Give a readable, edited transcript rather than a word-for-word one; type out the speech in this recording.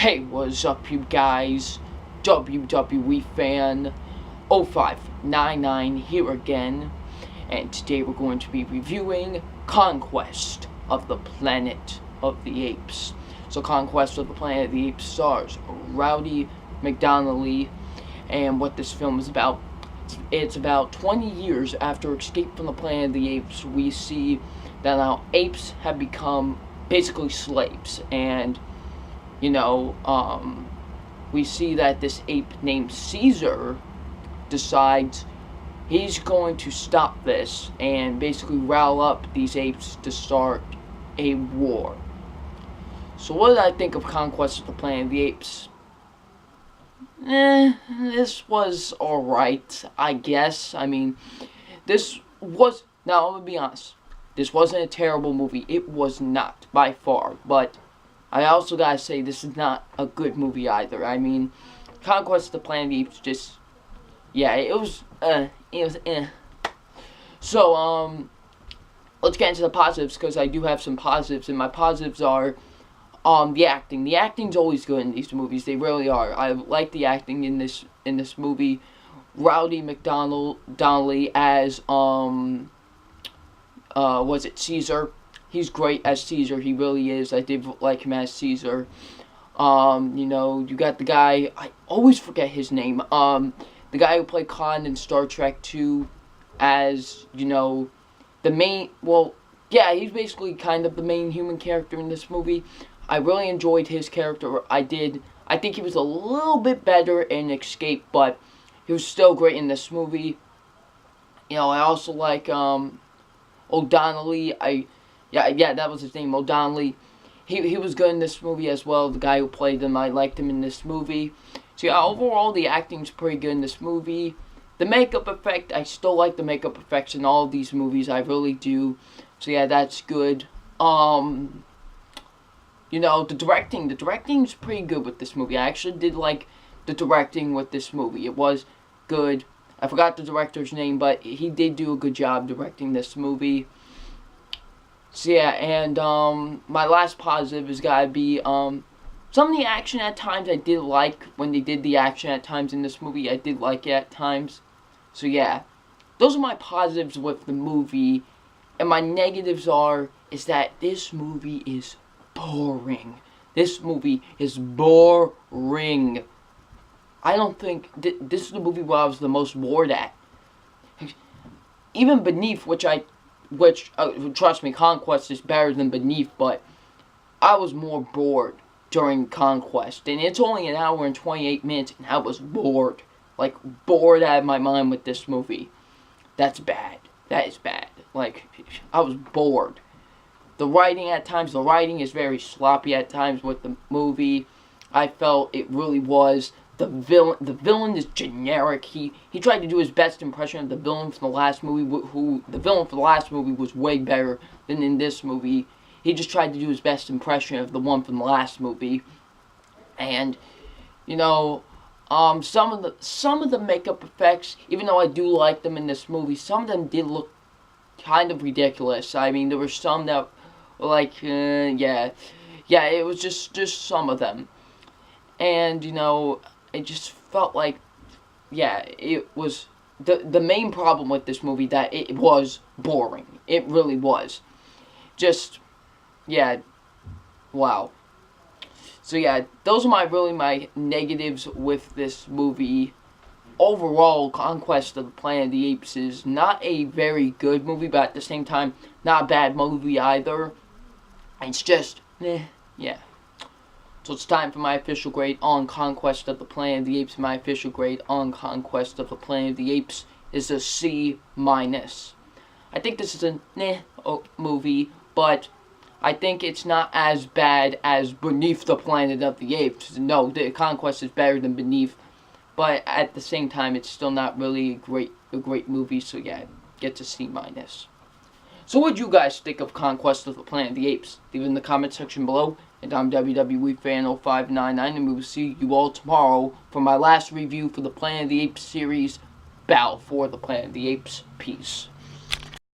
Hey, what's up, you guys? WWE fan 0599 here again, and today we're going to be reviewing Conquest of the Planet of the Apes. So, Conquest of the Planet of the Apes stars Rowdy McDonald, and what this film is about. It's about 20 years after Escape from the Planet of the Apes. We see that now apes have become basically slaves, and we see that this ape named Caesar decides he's going to stop this and basically rile up these apes to start a war. So what did I think of Conquest of the Planet of the Apes? This was alright, I guess. I mean, now I'm gonna be honest, this wasn't a terrible movie. It was not, by far, but I also gotta say, this is not a good movie either. I mean, Conquest of the Planet of the Apes just, yeah, it was eh. So, let's get into the positives, because I do have some positives, and my positives are, the acting. The acting's always good in these movies. They really are. I like the acting in this movie. Rowdy McDonald as, was it Caesar? He's great as Caesar. He really is. I did like him as Caesar. You got the guy, I always forget his name. The guy who played Khan in Star Trek 2 as, the main, he's basically kind of the main human character in this movie. I really enjoyed his character. I think he was a little bit better in Escape, but he was still great in this movie. I also like, O'Donnell. Yeah, that was his name, O'Donnell. He was good in this movie as well. The guy who played him, I liked him in this movie. So yeah, overall the acting's pretty good in this movie. The makeup effect, I still like the makeup effects in all of these movies. I really do. So yeah, that's good. The directing's pretty good with this movie. I actually did like the directing with this movie. It was good. I forgot the director's name, but he did do a good job directing this movie. So yeah, and my last positive has gotta be some of the action at times I did like. When they did the action at times in this movie, I did like it at times. So yeah, those are my positives with the movie. And my negatives is that this movie is boring. This movie is boring. I don't think this is the movie where I was the most bored at. Even Beneath, which trust me, Conquest is better than Beneath, but I was more bored during Conquest. And it's only an hour and 28 minutes, and I was bored. Like, bored out of my mind with this movie. That's bad. That is bad. Like, I was bored. The writing is very sloppy at times with the movie. I felt it really was. The villain is generic. He tried to do his best impression of the villain from the last movie, the villain from the last movie was way better than in this movie. He just tried to do his best impression of the one from the last movie. And, some of the makeup effects, even though I do like them in this movie, some of them did look kind of ridiculous. I mean, there were some that were like, yeah, it was just some of them. And, it just felt like, yeah, it was the main problem with this movie, that it was boring. It really was. Just, yeah, wow. So yeah, those are my negatives with this movie. Overall, Conquest of the Planet of the Apes is not a very good movie, but at the same time, not a bad movie either. It's just, yeah. So it's time for my official grade on Conquest of the Planet of the Apes. My official grade on Conquest of the Planet of the Apes is a C-. I think this is a movie, but I think it's not as bad as Beneath the Planet of the Apes. No, the Conquest is better than Beneath, but at the same time, it's still not really a great movie. So yeah, it gets a C-. So what do you guys think of Conquest of the Planet of the Apes? Leave it in the comment section below. And I'm WWE Fan 0599, and we will see you all tomorrow for my last review for the Planet of the Apes series, Battle for the Planet of the Apes. Peace.